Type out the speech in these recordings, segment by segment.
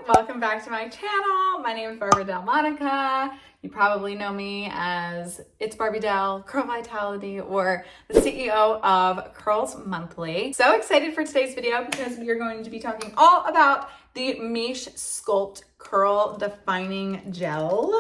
welcome back to my channel. My name is Barbara Del Monica. You probably know me as It's Barbie Del, Curl Vitality, or the CEO of Curls Monthly. So excited for today's video because we are going to be talking all about the Miche Sculpt Curl Defining Gel.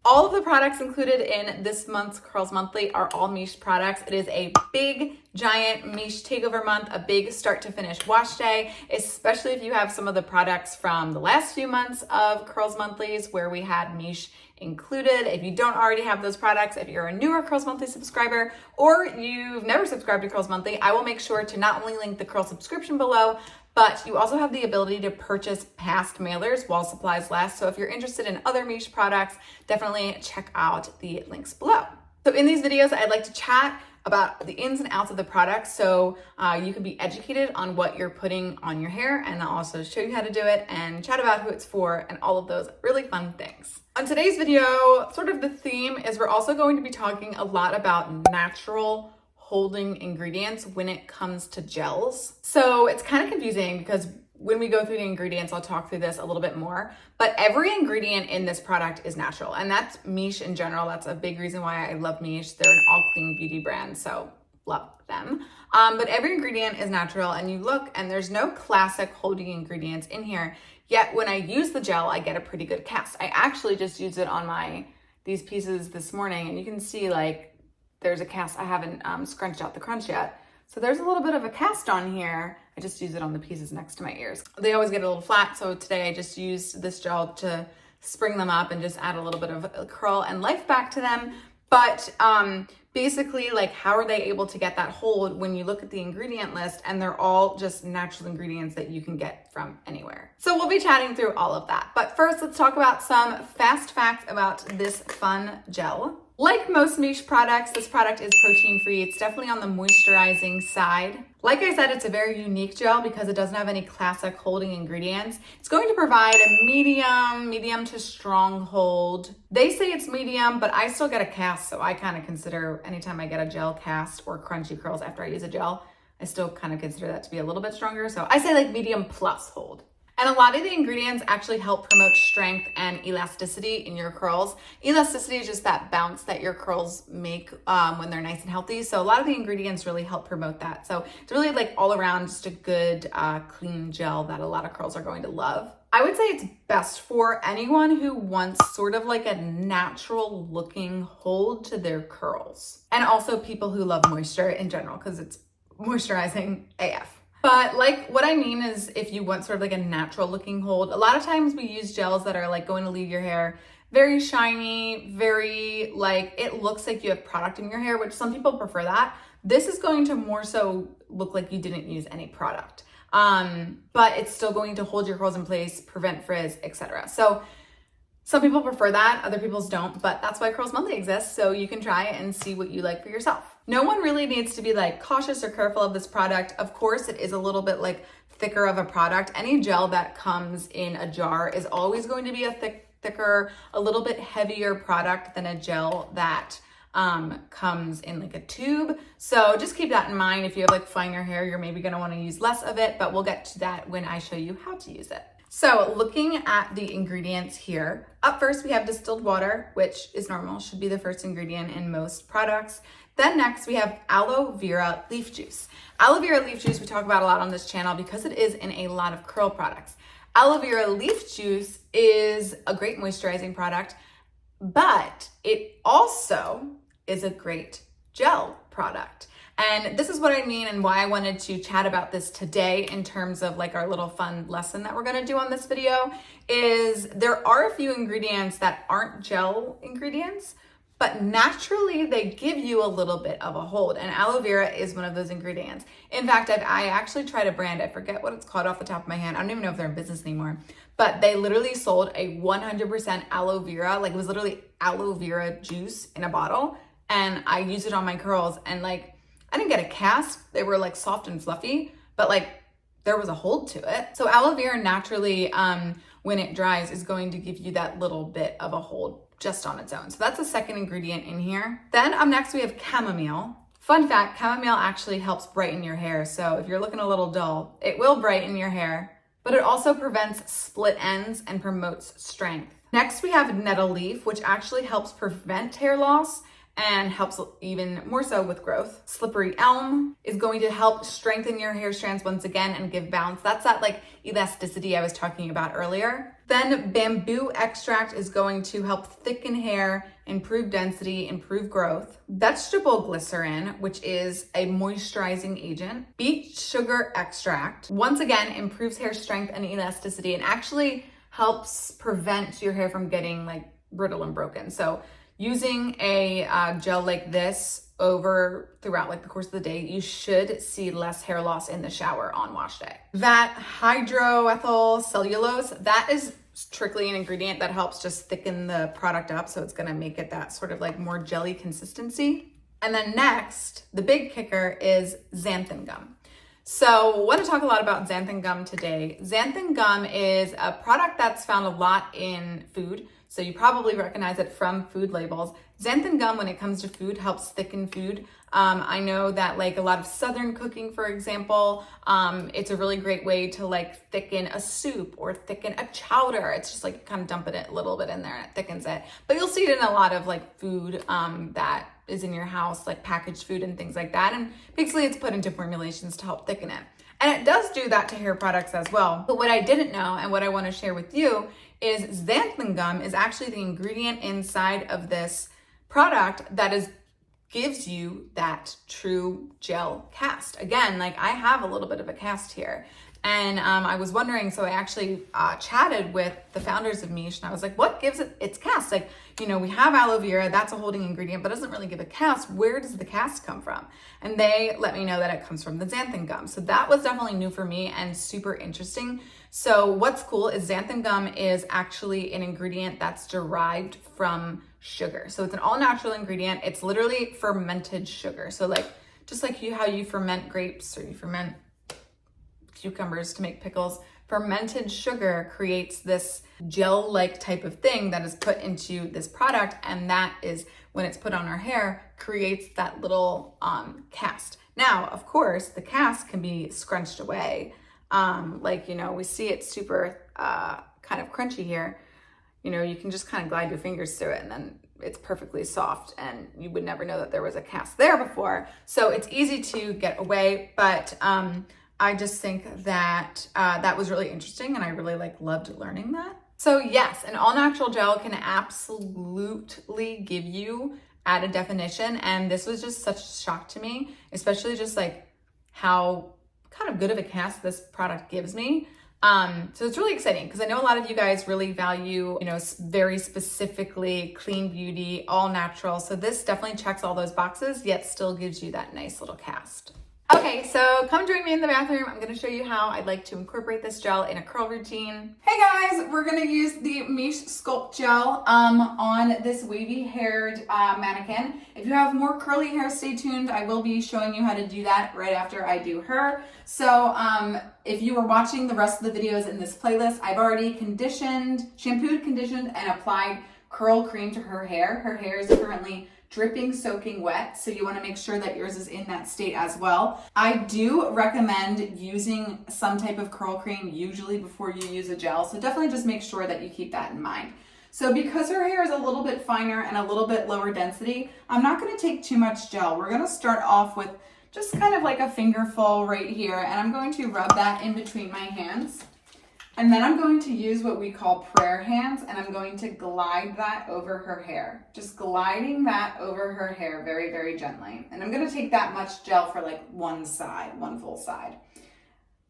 All of the products included in this month's Curls Monthly are all Miche products. It is a big, giant Miche takeover month, a big start to finish wash day, especially if you have some of the products from the last few months of Curls Monthlies where we had Miche included. If you don't already have those products, if you're a newer Curls Monthly subscriber or you've never subscribed to Curls Monthly, I will make sure to not only link the Curl subscription below, but you also have the ability to purchase past mailers while supplies last. So if you're interested in other Miche products, definitely check out the links below. So in these videos, I'd like to chat about the ins and outs of the products so you can be educated on what you're putting on your hair, and I'll also show you how to do it and chat about who it's for and all of those really fun things. On today's video, sort of the theme is we're also going to be talking a lot about natural holding ingredients when it comes to gels. So it's kind of confusing because when we go through the ingredients, I'll talk through this a little bit more, but every ingredient in this product is natural, and that's Miche in general. That's a big reason why I love Miche. They're an all clean beauty brand, so love them. But every ingredient is natural, and you look and there's no classic holding ingredients in here, yet when I use the gel, I get a pretty good cast. I actually just used it on these pieces this morning, and you can see like there's a cast. I haven't scrunched out the crunch yet. So there's a little bit of a cast on here. I just use it on the pieces next to my ears. They always get a little flat, so today I just used this gel to spring them up and just add a little bit of curl and life back to them. But basically, like, how are they able to get that hold when you look at the ingredient list and they're all just natural ingredients that you can get from anywhere? So we'll be chatting through all of that. But first, let's talk about some fast facts about this fun gel. Like most Miche products, this product is protein-free. It's definitely on the moisturizing side. Like I said, it's a very unique gel because it doesn't have any classic holding ingredients. It's going to provide a medium to strong hold. They say it's medium, but I still get a cast, so I kind of consider anytime I get a gel cast or crunchy curls after I use a gel, I still kind of consider that to be a little bit stronger. So I say like medium plus hold. And a lot of the ingredients actually help promote strength and elasticity in your curls. Elasticity is just that bounce that your curls make when they're nice and healthy. So a lot of the ingredients really help promote that. So it's really like all around just a good clean gel that a lot of curls are going to love. I would say it's best for anyone who wants sort of like a natural looking hold to their curls. And also people who love moisture in general because it's moisturizing AF. But like what I mean is if you want sort of like a natural looking hold, a lot of times we use gels that are like going to leave your hair very shiny, very like it looks like you have product in your hair, which some people prefer that. This is going to more so look like you didn't use any product. But it's still going to hold your curls in place, prevent frizz, etc. So some people prefer that, other people's don't, but that's why Curls Monthly exists, so you can try it and see what you like for yourself. No one really needs to be like cautious or careful of this product. Of course, it is a little bit like thicker of a product. Any gel that comes in a jar is always going to be a thicker, a little bit heavier product than a gel that comes in like a tube. So just keep that in mind. If you have like finer hair, you're maybe gonna wanna use less of it, but we'll get to that when I show you how to use it. So looking at the ingredients here, up first we have distilled water, which is normal, should be the first ingredient in most products. Then next we have aloe vera leaf juice. Aloe vera leaf juice we talk about a lot on this channel because it is in a lot of curl products. Aloe vera leaf juice is a great moisturizing product, but it also is a great gel product. And this is what I mean and why I wanted to chat about this today in terms of like our little fun lesson that we're gonna do on this video is there are a few ingredients that aren't gel ingredients, but naturally they give you a little bit of a hold, and aloe vera is one of those ingredients. In fact, I actually tried a brand, I forget what it's called off the top of my head. I don't even know if they're in business anymore, but they literally sold a 100% aloe vera, like it was literally aloe vera juice in a bottle, and I used it on my curls and like, I didn't get a cast. They were like soft and fluffy, but like there was a hold to it. So aloe vera naturally, when it dries, is going to give you that little bit of a hold just on its own. So that's the second ingredient in here. Then up next we have chamomile. Fun fact, chamomile actually helps brighten your hair. So if you're looking a little dull, it will brighten your hair. but it also prevents split ends and promotes strength. Next, we have Nettle Leaf, which actually helps prevent hair loss and helps even more so with growth. Slippery Elm is going to help strengthen your hair strands once again and give balance. That's that like elasticity I was talking about earlier. Then Bamboo Extract is going to help thicken hair, improve density, improve growth. Vegetable Glycerin, which is a moisturizing agent. Beet Sugar Extract, once again, improves hair strength and elasticity and actually helps prevent your hair from getting like brittle and broken. So using a gel like this throughout like the course of the day, you should see less hair loss in the shower on wash day. That hydroethyl cellulose, that is strictly an ingredient that helps just thicken the product up. So it's gonna make it that sort of like more jelly consistency. And then next, the big kicker is xanthan gum. So I want to talk a lot about xanthan gum today. Xanthan gum is a product that's found a lot in food. So you probably recognize it from food labels. Xanthan gum, when it comes to food, helps thicken food. I know that like a lot of Southern cooking, for example, it's a really great way to like thicken a soup or thicken a chowder. It's just like kind of dumping it a little bit in there and it thickens it. But you'll see it in a lot of like food that is in your house, like packaged food and things like that. And basically it's put into formulations to help thicken it. And it does do that to hair products as well. But what I didn't know and what I want to share with you is xanthan gum is actually the ingredient inside of this product that gives you that true gel cast. Again, like I have a little bit of a cast here. And I was wondering, so I actually chatted with the founders of Miche and I was like, what gives it its cast? Like, you know, we have aloe vera, that's a holding ingredient, but doesn't really give a cast. Where does the cast come from? And they let me know that it comes from the xanthan gum. So that was definitely new for me and super interesting. So what's cool is xanthan gum is actually an ingredient that's derived from sugar. So it's an all natural ingredient. It's literally fermented sugar. So like, just like how you ferment grapes or you ferment cucumbers to make pickles, fermented sugar creates this gel-like type of thing that is put into this product, and that is when it's put on our hair creates that little cast. Now, of course, the cast can be scrunched away. Like, you know, we see it super kind of crunchy here. You know, you can just kind of glide your fingers through it and then it's perfectly soft and you would never know that there was a cast there before. So it's easy to get away, but I just think that that was really interesting and I really loved learning that. So yes, an all natural gel can absolutely give you added definition. And this was just such a shock to me, especially just like how kind of good of a cast this product gives me. So it's really exciting because I know a lot of you guys really value, you know, very specifically clean beauty, all natural. So this definitely checks all those boxes, yet still gives you that nice little cast. Okay, so come join me in the bathroom. I'm gonna show you how I'd like to incorporate this gel in a curl routine. Hey guys, we're gonna use the Miche Sculpt Gel on this wavy haired mannequin. If you have more curly hair, stay tuned. I will be showing you how to do that right after I do her. So if you were watching the rest of the videos in this playlist, I've already shampooed, conditioned, and applied curl cream to her hair. Her hair is currently dripping, soaking wet, so you want to make sure that yours is in that state as well. I do recommend using some type of curl cream usually before you use a gel, so definitely just make sure that you keep that in mind. So because her hair is a little bit finer and a little bit lower density, I'm not going to take too much gel. We're going to start off with just kind of like a fingerful right here, and I'm going to rub that in between my hands. And then I'm going to use what we call prayer hands, and I'm going to glide that over her hair. Just gliding that over her hair very, very gently. And I'm going to take that much gel for like one full side.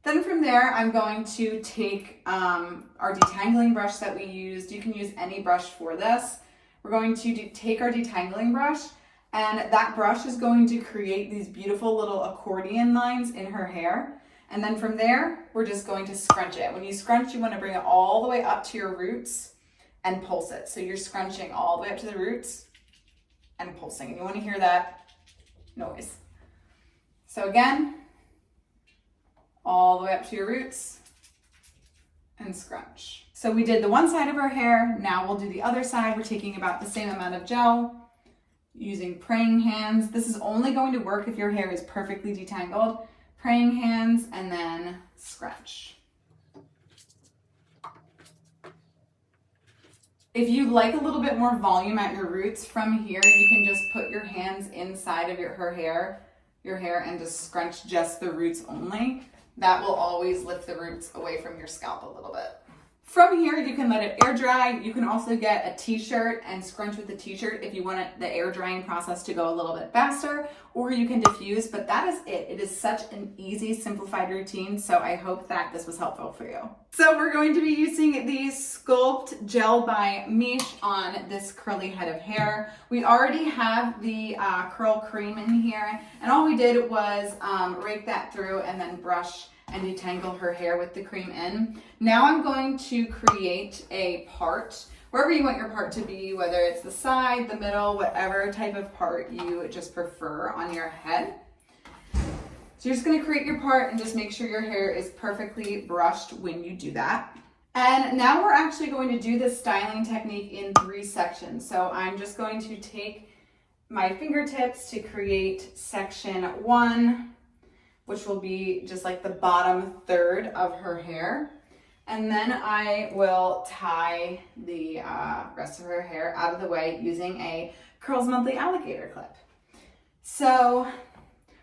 Then from there, I'm going to take our detangling brush that we used. You can use any brush for this. We're going to take our detangling brush, and that brush is going to create these beautiful little accordion lines in her hair. And then from there, we're just going to scrunch it. When you scrunch, you want to bring it all the way up to your roots and pulse it. So you're scrunching all the way up to the roots and pulsing. And you want to hear that noise. So again, all the way up to your roots and scrunch. So we did the one side of her hair. Now we'll do the other side. We're taking about the same amount of gel, using praying hands. This is only going to work if your hair is perfectly detangled. Praying hands and then scrunch. If you like a little bit more volume at your roots, from here you can just put your hands inside of your hair and just scrunch just the roots only. That will always lift the roots away from your scalp a little bit. From here, you can let it air dry. You can also get a t-shirt and scrunch with the t-shirt if you want the air drying process to go a little bit faster, or you can diffuse, but that is it. It is such an easy, simplified routine, so I hope that this was helpful for you. So we're going to be using the Sculpt Gel by Miche on this curly head of hair. We already have the curl cream in here, and all we did was rake that through and then brush and detangle her hair with the cream in. Now I'm going to create a part, wherever you want your part to be, whether it's the side, the middle, whatever type of part you just prefer on your head. So you're just gonna create your part and just make sure your hair is perfectly brushed when you do that. And now we're actually going to do this styling technique in 3 sections. So I'm just going to take my fingertips to create section 1, which will be just like the bottom third of her hair. And then I will tie the rest of her hair out of the way using a Curls Monthly alligator clip. So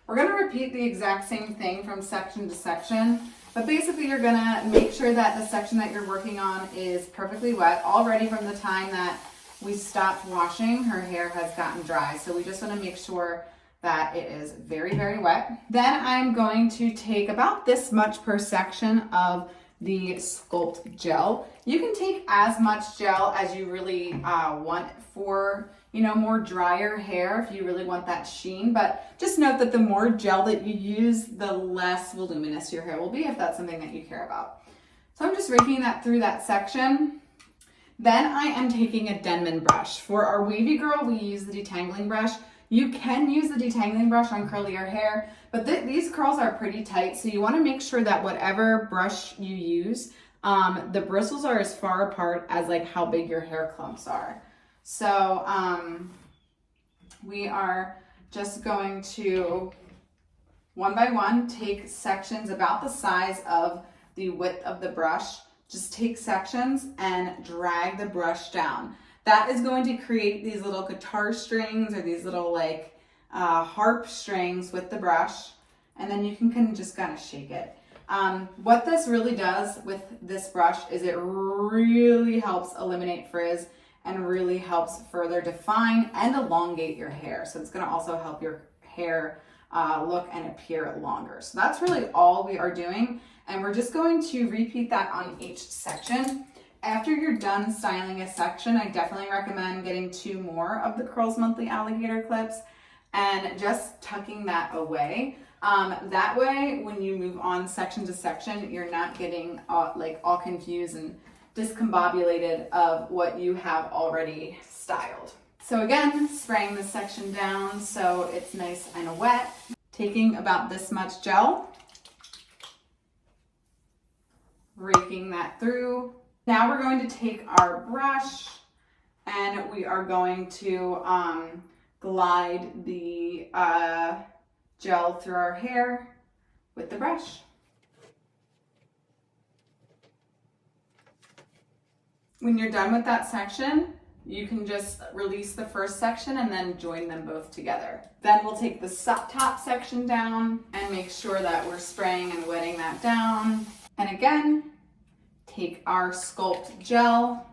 we're gonna repeat the exact same thing from section to section, but basically you're gonna make sure that the section that you're working on is perfectly wet. Already from the time that we stopped washing, her hair has gotten dry. So we just wanna make sure that it is very, very wet. Then I'm going to take about this much per section of the Sculpt Gel. You can take as much gel as you really want for, more drier hair if you really want that sheen, but just note that the more gel that you use, the less voluminous your hair will be if that's something that you care about. So I'm just raking that through that section. Then I am taking a Denman brush. For our wavy girl, we use the detangling brush. You can use the detangling brush on curlier hair, but these curls are pretty tight, so you want to make sure that whatever brush you use, the bristles are as far apart as like how big your hair clumps are. So we are just going to, one by one, take sections about the size of the width of the brush. Just take sections and drag the brush down. That is going to create these little guitar strings or these little harp strings with the brush, and then you can just kind of shake it. What this really does with this brush is it really helps eliminate frizz and really helps further define and elongate your hair. So it's going to also help your hair look and appear longer. So that's really all we are doing, and we're just going to repeat that on each section. After you're done styling a section, I definitely recommend getting 2 more of the Curls Monthly alligator clips and just tucking that away. That way, when you move on section to section, you're not getting all confused and discombobulated of what you have already styled. So again, spraying this section down so it's nice and wet. Taking about this much gel, raking that through. Now we're going to take our brush and we are going to glide the gel through our hair with the brush. When you're done with that section, you can just release the first section and then join them both together. Then we'll take the top section down and make sure that we're spraying and wetting that down. And again, take our Sculpt Gel,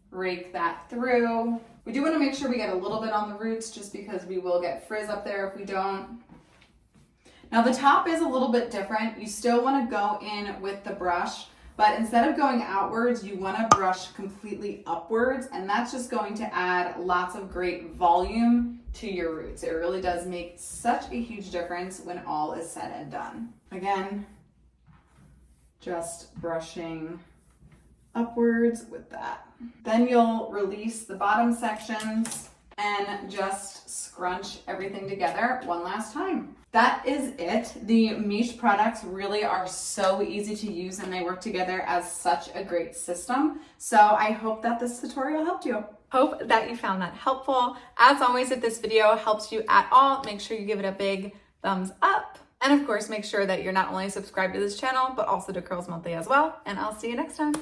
rake that through. We do want to make sure we get a little bit on the roots just because we will get frizz up there if we don't. Now the top is a little bit different. You still want to go in with the brush, but instead of going outwards, you want to brush completely upwards, and that's just going to add lots of great volume to your roots. It really does make such a huge difference when all is said and done. Again, just brushing upwards with that. Then you'll release the bottom sections and just scrunch everything together one last time. That is it. The Miche products really are so easy to use and they work together as such a great system. So I hope that this tutorial helped you. Hope that you found that helpful. As always, if this video helps you at all, make sure you give it a big thumbs up. And of course, make sure that you're not only subscribed to this channel, but also to Curls Monthly as well. And I'll see you next time.